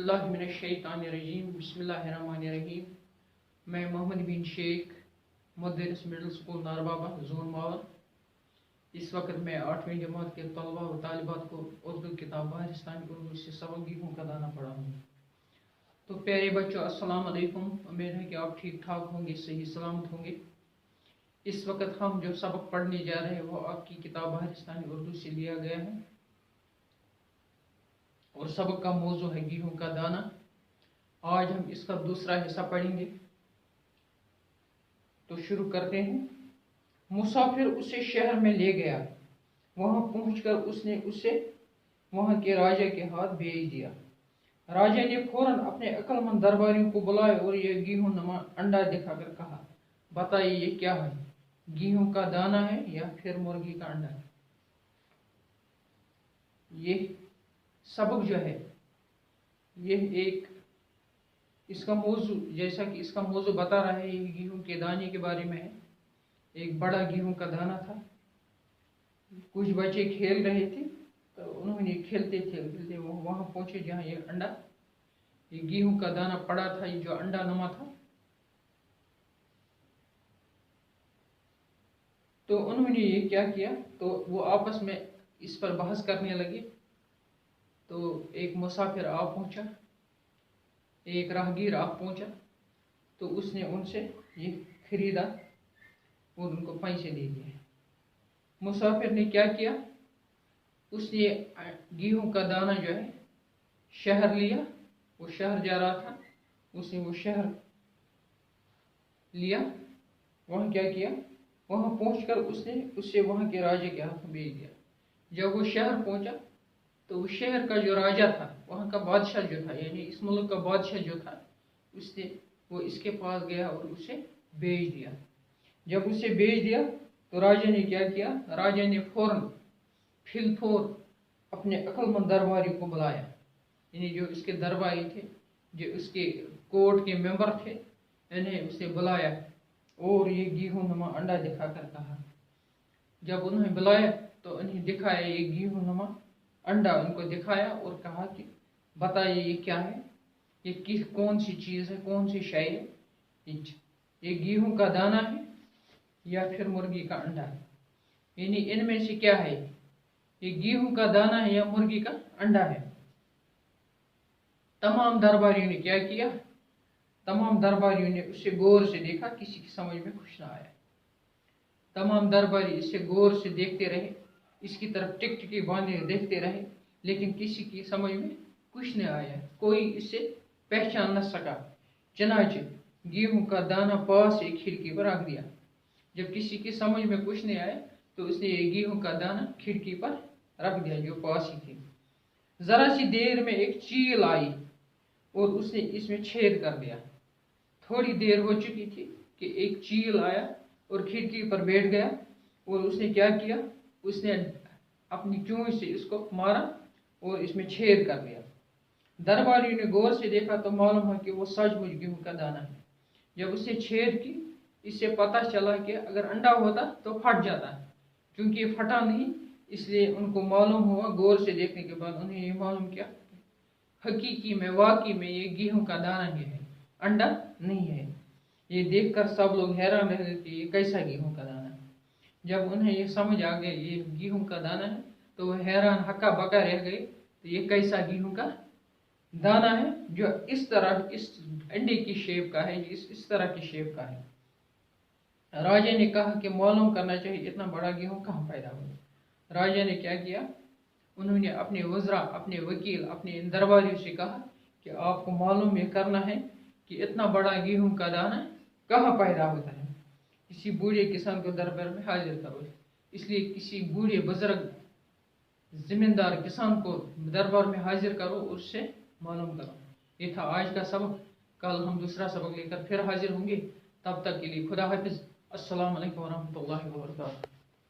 औज़ुबिल्लाहिमिनश्शैतानिर्रजीम बिस्मिल्लाहिर्रहमानिर्रहीम। मैं मोहम्मद बिन शेख मदरस मिडिल स्कूल नारबाबा जोन मावर। इस वक्त मैं 8वीं जमात के तलबा व तालिबात को उर्दू किताब बाहरिस्तानी उर्दू से सबक गीहूँ का दाना पढ़ाऊँगी। तो प्यारे बच्चों, अस्सलाम वालेकुम। उम्मीद है कि आप ठीक ठाक होंगे, सही सलामत होंगे। इस वक्त हम जो सबक पढ़ने जा रहे हैं वो आपकी किताब बाहरिस्तानी उर्दू से लिया गया है और सबक का मौजू है गेहूं का दाना। आज हम इसका दूसरा हिस्सा पढ़ेंगे, तो शुरू करते हैं। मुसाफिर उसे शहर में ले गया, वहां पहुंचकर उसने उसे वहां के राजा के हाथ भेज दिया। राजा ने फौरन अपने अक्लमंद दरबारियों को बुलाया और यह गेहूं नमा अंडा दिखाकर कहा, बताइए ये क्या है, गेहूं का दाना है या फिर मुर्गी का अंडा है। ये सबक जो है यह एक इसका मौजू, जैसा कि इसका मौजू बता रहा है, ये गेहूं के दाने के बारे में है। एक बड़ा गेहूं का दाना था। कुछ बच्चे खेल रहे थे, तो उन्होंने खेलते खेलते वो वहां पहुंचे जहां ये अंडा, ये गेहूं का दाना पड़ा था, ये जो अंडा नमा था। तो उन्होंने ये क्या किया, तो वो आपस में इस पर बहस करने लगे। तो एक मुसाफिर आ पहुंचा, एक राहगीर आ पहुंचा, तो उसने उनसे ये खरीदा और उनको पैसे दे दिए। मुसाफिर ने क्या किया, उसने गेहूं का दाना जो है शहर लिया। वो शहर जा रहा था, उसने वो शहर लिया। वहाँ क्या किया, वहाँ पहुंचकर उसने उससे वहाँ के राजा के हाथ में भेज दिया। जब वो शहर पहुंचा तो उस शहर का जो राजा था, वहाँ का बादशाह जो था, यानी इस मुल्क का बादशाह जो था, उसने वो इसके पास गया और उसे भेज दिया। जब उसे भेज दिया तो राजा ने क्या किया, राजा ने फौरन फिलफौर अपने अक्लमंद दरबारी को बुलाया, यानी जो इसके दरबारी थे, जो उसके कोर्ट के मेंबर थे, इन्हें उसे बुलाया और ये गेहूं नुमा अंडा दिखाकर कहा। जब उन्हें बुलाया तो उन्हें दिखाया ये गेहूं नुमा अंडा, उनको दिखाया और कहा कि बताइए ये क्या है, ये किस कौन सी चीज़ है, कौन सी शय है, ये गेहूं का दाना है या फिर मुर्गी का अंडा है, यानी इनमें से क्या है, ये गेहूं का दाना है या मुर्गी का अंडा है। तमाम दरबारियों ने क्या किया, तमाम दरबारियों ने उसे गौर से देखा, किसी की समझ में कुछ ना आया। तमाम दरबारी इसे गौर से देखते रहे, इसकी तरफ टिकटिकी बांधे देखते रहे, लेकिन किसी की समझ में कुछ नहीं आया, कोई इसे पहचान न सका। चनाचे गेहूं का दाना पास एक खिड़की पर रख दिया। जब किसी की समझ में कुछ नहीं आया तो उसने ये गेहूं का दाना खिड़की पर रख दिया जो पास ही थी। जरा सी देर में एक चील आई और उसने इसमें छेद कर दिया। थोड़ी देर हो चुकी थी कि एक चील आया और खिड़की पर बैठ गया और उसने क्या किया, उसने अपनी चोंच से इसको मारा और इसमें छेद कर दिया। दरबारियों ने गौर से देखा तो मालूम है कि वो सचमुच गेहूं का दाना है। जब उसने छेद की, इससे पता चला कि अगर अंडा होता तो फट जाता, क्योंकि ये फटा नहीं, इसलिए उनको मालूम हुआ, गौर से देखने के बाद उन्हें ये मालूम किया हकीकी में वाकई में ये गेहूं का दाना ही है, अंडा नहीं है। ये देखकर सब लोग हैरान रह गए कि ये कैसा गेहूं का दाना है। जब उन्हें ये समझ आ गया ये गेहूं का दाना है तो वो हैरान हक्का बक्का रह गए, तो ये कैसा गेहूं का दाना है जो इस तरह, इस अंडे की शेप का है, इस तरह की शेप का है। राजा ने कहा कि मालूम करना चाहिए इतना बड़ा गेहूं कहाँ पैदा हुआ। राजा ने क्या किया, उन्होंने अपने वज़रा, अपने वकील, अपने दरबारियों से कहा कि आपको मालूम ये करना है कि इतना बड़ा गेहूं का दाना कहाँ पैदा होता है। किसी बूढ़े किसान को दरबार में हाजिर करो। इसलिए किसी बूढ़े बुजुर्ग जिम्मेदार किसान को दरबार में हाजिर करो, उससे मालूम करो। ये था आज का सबक। कल हम दूसरा सबक लेकर फिर हाजिर होंगे। तब तक के लिए खुदा हाफिज। अस्सलाम वालेकुम व रहमतुल्लाहि व बरकातहू।